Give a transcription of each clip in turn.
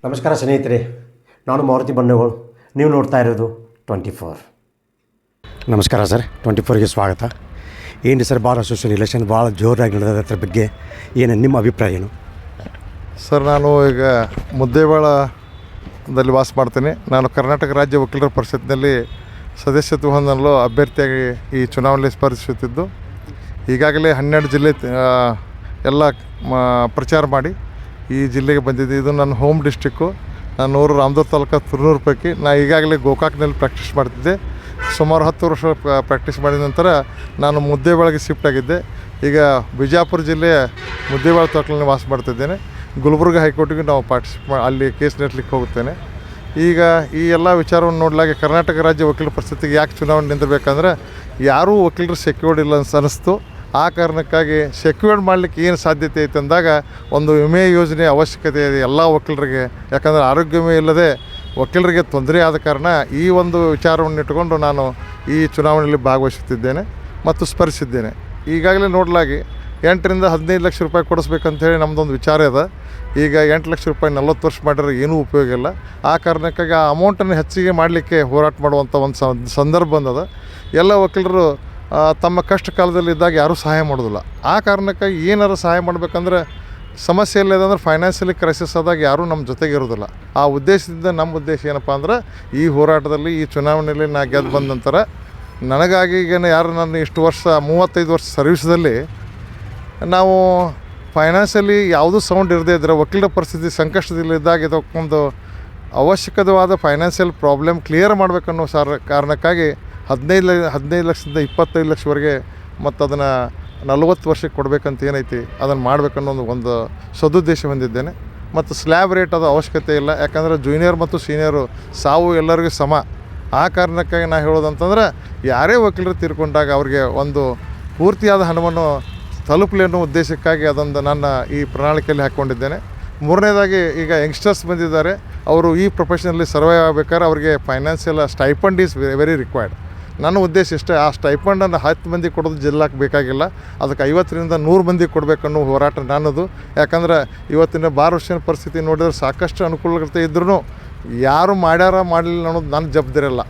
ನಮಸ್ಕಾರ ಸ್ನೇಹಿತರೆ, ನಾನು ಮಾರುತಿ ಬಂಡೇಗೋಳ್. ನೀವು ನೋಡ್ತಾ ಇರೋದು 24. ನಮಸ್ಕಾರ ಸರ್, 24ಗೆ ಸ್ವಾಗತ. ಏನು ಸರ್, ಬಾರ್ ಅಸೋಸಿಯೇಷನ್ ಇಲೆಕ್ಷನ್ ಭಾಳ ಜೋರಾಗಿ ನಡೆದ, ಅದ್ರ ಬಗ್ಗೆ ಏನು ನಿಮ್ಮ ಅಭಿಪ್ರಾಯ ಏನು? ಸರ್, ನಾನು ಈಗ ಮುದ್ದೇಬೇಳದಲ್ಲಿ ವಾಸ ಮಾಡ್ತೀನಿ. ನಾನು ಕರ್ನಾಟಕ ರಾಜ್ಯ ವಕೀಲರ ಪರಿಷತ್ನಲ್ಲಿ ಸದಸ್ಯತ್ವ ಹೊಂದಲು ಅಭ್ಯರ್ಥಿಯಾಗಿ ಈ ಚುನಾವಣೆಯಲ್ಲಿ ಸ್ಪರ್ಧಿಸುತ್ತಿದ್ದು, ಈಗಾಗಲೇ 12 ಜಿಲ್ಲೆ ಎಲ್ಲ ಪ್ರಚಾರ ಮಾಡಿ ಈ ಜಿಲ್ಲೆಗೆ ಬಂದಿದ್ದೆ. ಇದು ನನ್ನ ಹೋಮ್ ಡಿಸ್ಟಿಕ್ಕು. ನಾನು ರಾಮದುರ್ಗ ತಾಲೂಕು ತುರ್ನೂರು ಪೈಕಿ. ನಾನು ಈಗಾಗಲೇ ಗೋಕಾಕ್ನಲ್ಲಿ ಪ್ರಾಕ್ಟೀಸ್ ಮಾಡ್ತಿದ್ದೆ. ಸುಮಾರು 10 ವರ್ಷ ಪ್ರಾಕ್ಟೀಸ್ ಮಾಡಿದ ನಂತರ ನಾನು ಮುದ್ದೇಬೇಳಿಗೆ ಶಿಫ್ಟ್ ಆಗಿದ್ದೆ. ಈಗ ಬಿಜಾಪುರ ಜಿಲ್ಲೆಯ ಮುದ್ದೇಬೇಳ ತಾಲೂಕಿನಲ್ಲಿ ವಾಸ ಮಾಡ್ತಿದ್ದೇನೆ. ಗುಲ್ಬರ್ಗ ಹೈಕೋರ್ಟಿಗೆ ನಾವು ಅಲ್ಲಿ ಕೇಸ್ ನಡೆಸಲಿಕ್ಕೆ ಹೋಗುತ್ತೇನೆ. ಈಗ ಈ ಎಲ್ಲ ವಿಚಾರವನ್ನು ನೋಡಲಾಗಿ ಕರ್ನಾಟಕ ರಾಜ್ಯ ವಕೀಲರ ಪರಿಷತ್ತಿಗೆ ಯಾಕೆ ಚುನಾವಣೆ ನಿಂದಿರಬೇಕಂದ್ರೆ, ಯಾರೂ ವಕೀಲರು ಸೆಕ್ಯೂರ್ಡ್ ಇಲ್ಲ ಅನ್ನಿಸ್ತು. ಆ ಕಾರಣಕ್ಕಾಗಿ ಸೆಕ್ಯೂರ್ಡ್ ಮಾಡಲಿಕ್ಕೆ ಏನು ಸಾಧ್ಯತೆ ಐತೆ ಅಂದಾಗ ಒಂದು ವಿಮೆ ಯೋಜನೆ ಅವಶ್ಯಕತೆ ಇದೆ ಎಲ್ಲ ವಕೀಲರಿಗೆ. ಯಾಕಂದರೆ ಆರೋಗ್ಯ ವಿಮೆ ಇಲ್ಲದೆ ವಕೀಲರಿಗೆ ತೊಂದರೆ ಆದ ಕಾರಣ ಈ ಒಂದು ವಿಚಾರವನ್ನು ಇಟ್ಟುಕೊಂಡು ನಾನು ಈ ಚುನಾವಣೆಯಲ್ಲಿ ಭಾಗವಹಿಸುತ್ತಿದ್ದೇನೆ ಮತ್ತು ಸ್ಪರ್ಧಿಸಿದ್ದೇನೆ. ಈಗಾಗಲೇ ನೋಡಲಾಗಿ 8 ರಿಂದ 15 ಲಕ್ಷ ರೂಪಾಯಿ ಕೊಡಿಸ್ಬೇಕಂತೇಳಿ ನಮ್ಮದೊಂದು ವಿಚಾರ ಇದೆ. ಈಗ 8 ಲಕ್ಷ ರೂಪಾಯಿ 40 ವರ್ಷ ಮಾಡಿದ್ರೆ ಏನೂ ಉಪಯೋಗ ಇಲ್ಲ. ಆ ಕಾರಣಕ್ಕಾಗಿ ಆ ಅಮೌಂಟನ್ನು ಹೆಚ್ಚಿಗೆ ಮಾಡಲಿಕ್ಕೆ ಹೋರಾಟ ಮಾಡುವಂಥ ಒಂದು ಸಂದರ್ಭ ಬಂದದ. ಎಲ್ಲ ವಕೀಲರು ತಮ್ಮ ಕಷ್ಟ ಕಾಲದಲ್ಲಿ ಇದ್ದಾಗ ಯಾರೂ ಸಹಾಯ ಮಾಡೋದಿಲ್ಲ. ಆ ಕಾರಣಕ್ಕಾಗಿ ಏನಾರು ಸಹಾಯ ಮಾಡಬೇಕಂದ್ರೆ ಸಮಸ್ಯೆ ಇಲ್ಲದಂದ್ರೆ ಫೈನಾನ್ಷಿಯಲಿ ಕ್ರೈಸಿಸ್ ಆದಾಗ ಯಾರೂ ನಮ್ಮ ಜೊತೆಗೆ ಇರೋದಿಲ್ಲ. ಆ ಉದ್ದೇಶದಿಂದ ನಮ್ಮ ಉದ್ದೇಶ ಏನಪ್ಪ ಅಂದ್ರೆ, ಈ ಹೋರಾಟದಲ್ಲಿ ಈ ಚುನಾವಣೆಯಲ್ಲಿ ನಾ ಗೆದ್ದು ಬಂದ ನಂತರ ನನಗಾಗಿ ಈಗ ಯಾರು ನನ್ನ ಇಷ್ಟು ವರ್ಷ 35 ವರ್ಷ ಸರ್ವಿಸ್ದಲ್ಲಿ ನಾವು ಫೈನಾನ್ಷಿಯಲಿ ಯಾವುದೂ ಸೌಂಡ್ ಇರದೇ ಇದ್ದರೆ ವಕೀಲರ ಪರಿಸ್ಥಿತಿ ಸಂಕಷ್ಟದಲ್ಲಿದ್ದಾಗ ಇದಕ್ಕೊಂದು ಅವಶ್ಯಕವಾದ ಫೈನಾನ್ಷಿಯಲ್ ಪ್ರಾಬ್ಲಮ್ ಕ್ಲಿಯರ್ ಮಾಡಬೇಕನ್ನೋ ಕಾರಣಕ್ಕಾಗಿ 15 ಲಕ್ಷದಿಂದ 25 ಲಕ್ಷವರೆಗೆ ಮತ್ತು ಅದನ್ನು 40 ವರ್ಷಕ್ಕೆ ಕೊಡಬೇಕಂತ ಏನೈತಿ ಅದನ್ನು ಮಾಡಬೇಕನ್ನೋ ಒಂದು ಸದುದ್ದೇಶ ಹೊಂದಿದ್ದೇನೆ. ಮತ್ತು ಸ್ಲ್ಯಾಬ್ ರೇಟ್ ಅದು ಅವಶ್ಯಕತೆ ಇಲ್ಲ. ಯಾಕಂದರೆ ಜೂನಿಯರ್ ಮತ್ತು ಸೀನಿಯರು ಸಾವು ಎಲ್ಲರಿಗೂ ಸಮ. ಆ ಕಾರಣಕ್ಕಾಗಿ ನಾನು ಹೇಳೋದಂತಂದ್ರೆ, ಯಾರೇ ವಕೀಲರು ತೀರ್ಕೊಂಡಾಗ ಅವ್ರಿಗೆ ಒಂದು ಪೂರ್ತಿಯಾದ ಹಣವನ್ನು ತಲುಪಲಿ ಅನ್ನೋ ಉದ್ದೇಶಕ್ಕಾಗಿ ಅದೊಂದು ನನ್ನ ಈ ಪ್ರಣಾಳಿಕೆಯಲ್ಲಿ ಹಾಕ್ಕೊಂಡಿದ್ದೇನೆ. ಮೂರನೇದಾಗಿ, ಈಗ ಯಂಗ್ಸ್ಟರ್ಸ್ ಬಂದಿದ್ದಾರೆ, ಅವರು ಈ ಪ್ರೊಫೆಷನಲ್ಲಿ ಸರ್ವೈವ್ ಆಗಬೇಕಾದ್ರೆ ಅವರಿಗೆ financial stipend is very required. ನನ್ನ ಉದ್ದೇಶ ಇಷ್ಟೇ, ಆ ಸ್ಟೈಪಂಡನ್ನು 10 ಮಂದಿ ಕೊಡೋದು ಜಿಲ್ಲಾಕ್ಕೆ ಬೇಕಾಗಿಲ್ಲ, ಅದಕ್ಕೆ 50 ರಿಂದ 100 ಮಂದಿ ಕೊಡಬೇಕನ್ನೋ ಹೋರಾಟ ನನ್ನದು. ಯಾಕಂದ್ರೆ ಇವತ್ತಿನ ಬಾರ್ ವರ್ಷದ ಪರಿಸ್ಥಿತಿ ನೋಡಿದ್ರೆ ಸಾಕಷ್ಟು ಅನುಕೂಲತೆ ಇದ್ರೂ ಯಾರು ಮಾಡಲಿಲ್ಲ ಅನ್ನೋದು ನನ್ನ ಜವಾಬ್ದಾರಿ ಅಲ್ಲ.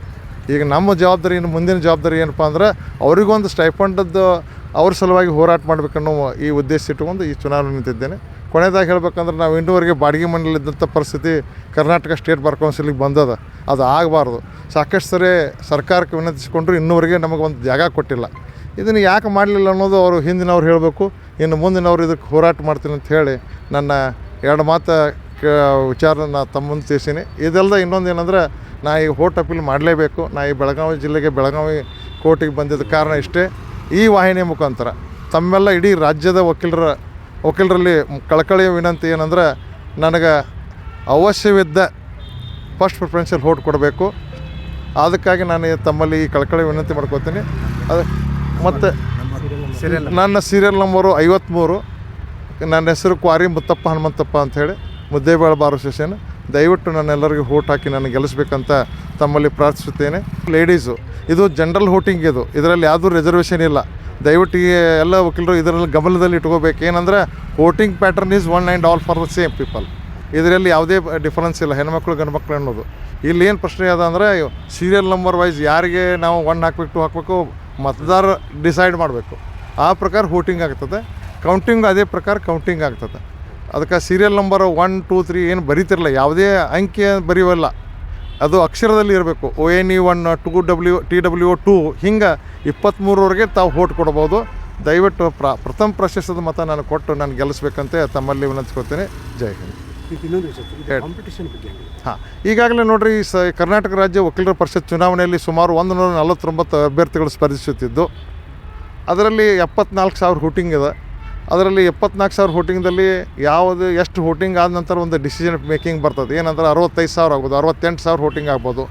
ಈಗ ನಮ್ಮ ಜವಾಬ್ದಾರಿ, ಇನ್ನು ಮುಂದಿನ ಜವಾಬ್ದಾರಿ ಏನಪ್ಪ ಅಂದ್ರೆ, ಅವರಿಗೊಂದು ಸ್ಟೈಪಂಡದ್ದು ಅವ್ರ ಸಲುವಾಗಿ ಹೋರಾಟ ಮಾಡಬೇಕನ್ನೋ ಈ ಉದ್ದೇಶ ಇಟ್ಟುಕೊಂಡು ಈ ಚುನಾವಣೆ ನಿಂತಿದ್ದೇನೆ. ಕೊನೆಯದಾಗಿ ಹೇಳ್ಬೇಕಂದ್ರೆ, ನಾವು ಇನ್ನೂವರೆಗೆ ಬಾಡಿಗೆ ಮನೆಯಲ್ಲಿದ್ದಂಥ ಪರಿಸ್ಥಿತಿ ಕರ್ನಾಟಕ ಸ್ಟೇಟ್ ಬಾರ್ ಕೌನ್ಸಿಲಿಗೆ ಬಂದದ. ಅದು ಆಗಬಾರ್ದು. ಸಾಕಷ್ಟು ಸರಿ ಸರ್ಕಾರಕ್ಕೆ ವಿನಂತಿಸಿಕೊಂಡ್ರು ಇನ್ನೂವರೆಗೆ ನಮಗೆ ಒಂದು ಜಾಗ ಕೊಟ್ಟಿಲ್ಲ. ಇದನ್ನು ಯಾಕೆ ಮಾಡಲಿಲ್ಲ ಅನ್ನೋದು ಅವರು ಹಿಂದಿನವ್ರು ಹೇಳಬೇಕು. ಇನ್ನು ಮುಂದಿನವ್ರು ಇದಕ್ಕೆ ಹೋರಾಟ ಮಾಡ್ತೀನಿ ಅಂತ ಹೇಳಿ ನನ್ನ 2 ಮಾತು ವಿಚಾರ ನಾ ತಮ್ಮ ಮುಂದೆ ತಿಳಿಸೀನಿ. ಇದಲ್ಲದೆ ಇನ್ನೊಂದು ಏನಂದ್ರೆ, ನಾ ಈಗ ಅಪೀಲ್ ಮಾಡಲೇಬೇಕು. ನಾ ಈ ಬೆಳಗಾವಿ ಜಿಲ್ಲೆಗೆ ಬೆಳಗಾವಿ ಕೋರ್ಟಿಗೆ ಬಂದಿದ್ದ ಕಾರಣ ಇಷ್ಟೇ. ಈ ವಾಹಿನಿಯ ಮುಖಾಂತರ ತಮ್ಮೆಲ್ಲ ಇಡೀ ರಾಜ್ಯದ ವಕೀಲರಲ್ಲಿ ಕಳಕಳಿಯ ವಿನಂತಿ ಏನಂದ್ರೆ, ನನಗೆ ಅವಶ್ಯವಿದ್ದ ಫಸ್ಟ್ ಪ್ರಿಫರೆನ್ಷಿಯಲ್ ವೋಟ್ ಕೊಡಬೇಕು. ಅದಕ್ಕಾಗಿ ನಾನು ತಮ್ಮಲ್ಲಿ ಈ ಕಳಕಳಿ ವಿನಂತಿ ಮಾಡ್ಕೋತೀನಿ. ಅದು ಮತ್ತು ನನ್ನ ಸೀರಿಯಲ್ ನಂಬರು 53. ನನ್ನ ಹೆಸರು ಕ್ವಾರಿ ಮುತ್ತಪ್ಪ ಹನುಮಂತಪ್ಪ ಅಂಥೇಳಿ, ಮುದ್ದೇಬೇಳ ಬಾರ್ ಅಸೋಸಿಯೇಷನ್. ದಯವಿಟ್ಟು ನನ್ನೆಲ್ಲರಿಗೂ ವೋಟ್ ಹಾಕಿ ನನಗೆ ಗೆಲ್ಲಿಸ್ಬೇಕಂತ ತಮ್ಮಲ್ಲಿ ಪ್ರಾರ್ಥಿಸುತ್ತೇನೆ. ಲೇಡೀಸು, ಇದು ಜನರಲ್ ವೋಟಿಂಗ್, ಇದರಲ್ಲಿ ಯಾವುದೂ ರಿಸರ್ವೇಷನ್ ಇಲ್ಲ. ದಯವಿಟ್ಟು ಈ ಎಲ್ಲ ವಕೀಲರು ಇದರಲ್ಲಿ ಗಮನದಲ್ಲಿ ಇಟ್ಕೋಬೇಕು. ಏನಂದರೆ, voting pattern is one and all for the same people. ಇದರಲ್ಲಿ ಯಾವುದೇ ಡಿಫರೆನ್ಸ್ ಇಲ್ಲ, ಹೆಣ್ಮಕ್ಳು ಗಂಡು ಮಕ್ಕಳು ಅನ್ನೋದು. ಇಲ್ಲಿ ಏನು ಪ್ರಶ್ನೆ ಅದ ಅಂದರೆ, ಸೀರಿಯಲ್ ನಂಬರ್ ವೈಸ್ ಯಾರಿಗೆ ನಾವು 1 ಹಾಕಬೇಕು 2 ಹಾಕಬೇಕು ಮತದಾರ ಡಿಸೈಡ್ ಮಾಡಬೇಕು. ಆ ಪ್ರಕಾರ ವೋಟಿಂಗ್ ಆಗ್ತದೆ. ಕೌಂಟಿಂಗ್ ಅದೇ ಪ್ರಕಾರ ಕೌಂಟಿಂಗ್ ಆಗ್ತದೆ. ಅದಕ್ಕೆ ಸೀರಿಯಲ್ ನಂಬರ್ 1, 2, 3 ಏನು ಬರೀತಿರಲ್ಲ, ಯಾವುದೇ ಅಂಕಿ ಬರೆಯೋಲ್ಲ, ಅದು ಅಕ್ಷರದಲ್ಲಿ ಇರಬೇಕು. ONE1 2W TW2 ಹಿಂಗೆ 23ವರೆಗೆ ತಾವು ವೋಟ್ ಕೊಡ್ಬೋದು. ದಯವಿಟ್ಟು ಪ್ರಥಮ ಪ್ರಶಸ್ತಿದ ಮತ ನಾನು ಕೊಟ್ಟು ನಾನು ಗೆಲ್ಲಿಸ್ಬೇಕಂತ ತಮ್ಮಲ್ಲಿ ವಿನಂತಿಸ್ಕೊತೀನಿ. ಜೈ ಹಿಂದ್. ಹಾಂ, ಈಗಾಗಲೇ ನೋಡಿರಿ, ಕರ್ನಾಟಕ ರಾಜ್ಯ ವಕೀಲರ ಪರಿಷತ್ ಚುನಾವಣೆಯಲ್ಲಿ ಸುಮಾರು 149 ಅಭ್ಯರ್ಥಿಗಳು ಸ್ಪರ್ಧಿಸುತ್ತಿದ್ದು, ಅದರಲ್ಲಿ 74,000 ವೋಟಿಂಗ್ ಇದೆ. ಅದರಲ್ಲಿ 74,000 ವೋಟಿಂಗ್ದಲ್ಲಿ ಎಷ್ಟು ವೋಟಿಂಗ್ ಆದ ನಂತರ ಒಂದು ಡಿಸಿಷನ್ ಮೇಕಿಂಗ್ ಬರ್ತದೆ. ಏನಂದ್ರೆ 65,000 ಆಗ್ಬೋದು, 68,000 ವೋಟಿಂಗ್ ಆಗ್ಬೋದು.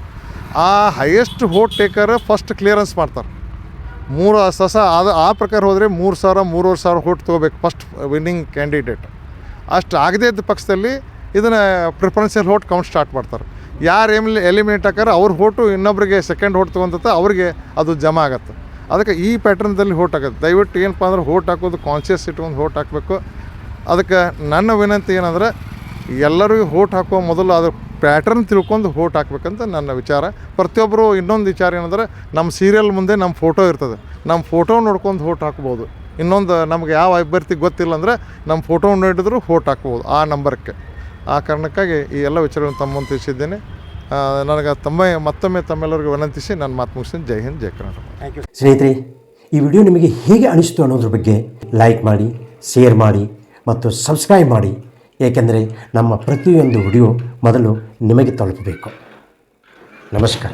ಆ highest vote taker first clearance ಮಾಡ್ತಾರೆ. 3 ಆ ಪ್ರಕಾರ ಹೋದರೆ 3,000 3,500 ವೋಟ್ ತೊಗೋಬೇಕು ಫಸ್ಟ್ ವಿನ್ನಿಂಗ್ ಕ್ಯಾಂಡಿಡೇಟ್. ಅಷ್ಟು ಆಗದೇ ಇದ್ದ ಪಕ್ಷದಲ್ಲಿ ಇದನ್ನು ಪ್ರಿಫರೆನ್ಷಿಯಲ್ ವೋಟ್ ಕೌಂಟ್ ಸ್ಟಾರ್ಟ್ ಮಾಡ್ತಾರೆ. ಯಾರು ಎಲಿಮಿನೇಟ್ ಹಾಕಾರ ಅವ್ರ ವೋಟು ಇನ್ನೊಬ್ಬರಿಗೆ ಸೆಕೆಂಡ್ ವೋಟ್ ತೊಗೊಂತ ಅವ್ರಿಗೆ ಅದು ಜಮಾ ಆಗುತ್ತೆ. ಅದಕ್ಕೆ ಈ ಪ್ಯಾಟ್ರನ್ದಲ್ಲಿ ವೋಟ್ ಆಗುತ್ತೆ. ದಯವಿಟ್ಟು ಏನಪ್ಪ ಅಂದ್ರೆ, ವೋಟ್ ಹಾಕೋದು ಕಾನ್ಷಿಯಸ್ ಇಟ್ಕೊಂಡು ವೋಟ್ ಹಾಕಬೇಕು. ಅದಕ್ಕೆ ನನ್ನ ವಿನಂತಿ ಏನಂದರೆ, ಎಲ್ಲರಿಗೂ ವೋಟ್ ಹಾಕುವ ಮೊದಲು ಅದ್ರ ಪ್ಯಾಟ್ರನ್ ತಿಳ್ಕೊಂಡು ವೋಟ್ ಹಾಕ್ಬೇಕಂತ ನನ್ನ ವಿಚಾರ. ಪ್ರತಿಯೊಬ್ಬರು ಇನ್ನೊಂದು ವಿಚಾರ ಏನಂದರೆ ನಮ್ಮ ಸೀರಿಯಲ್ ಮುಂದೆ ನಮ್ಮ ಫೋಟೋ ಇರ್ತದೆ, ನಮ್ಮ ಫೋಟೋ ನೋಡ್ಕೊಂಡು ವೋಟ್ ಹಾಕ್ಬೋದು. ಇನ್ನೊಂದು ನಮ್ಗೆ ಯಾವ ಅಭ್ಯರ್ಥಿ ಗೊತ್ತಿಲ್ಲ ಅಂದರೆ ನಮ್ಮ ಫೋಟೋ ನೋಡಿದ್ರು ವೋಟ್ ಹಾಕ್ಬೋದು ಆ ನಂಬರ್ಗೆ. ಆ ಕಾರಣಕ್ಕಾಗಿ ಈ ಎಲ್ಲ ವಿಚಾರಗಳನ್ನು ತಮ್ಮ ಮುಂದೆ ತಿಳಿಸಿದ್ದೇನೆ. ನನಗೆ ಮತ್ತೊಮ್ಮೆ ತಮ್ಮೆಲ್ಲರಿಗೂ ವಿನಂತಿಸಿ ನನ್ನ ಮಾತು ಮುಗಿಸ್ತೀನಿ. ಜೈ ಹಿಂದ್, ಜೈ ಕರ್ನಾಟಕ. ಸ್ನೇಹಿತರೆ, ಈ ವಿಡಿಯೋ ನಿಮಗೆ ಹೇಗೆ ಅನಿಸ್ತು ಅನ್ನೋದ್ರ ಬಗ್ಗೆ ಲೈಕ್ ಮಾಡಿ, ಶೇರ್ ಮಾಡಿ ಮತ್ತು ಸಬ್ಸ್ಕ್ರೈಬ್ ಮಾಡಿ. ಏಕೆಂದರೆ ನಮ್ಮ ಪ್ರತಿಯೊಂದು ವಿಡಿಯೋ ಮೊದಲು ನಿಮಗೆ ತಲುಪಬೇಕು. ನಮಸ್ಕಾರ.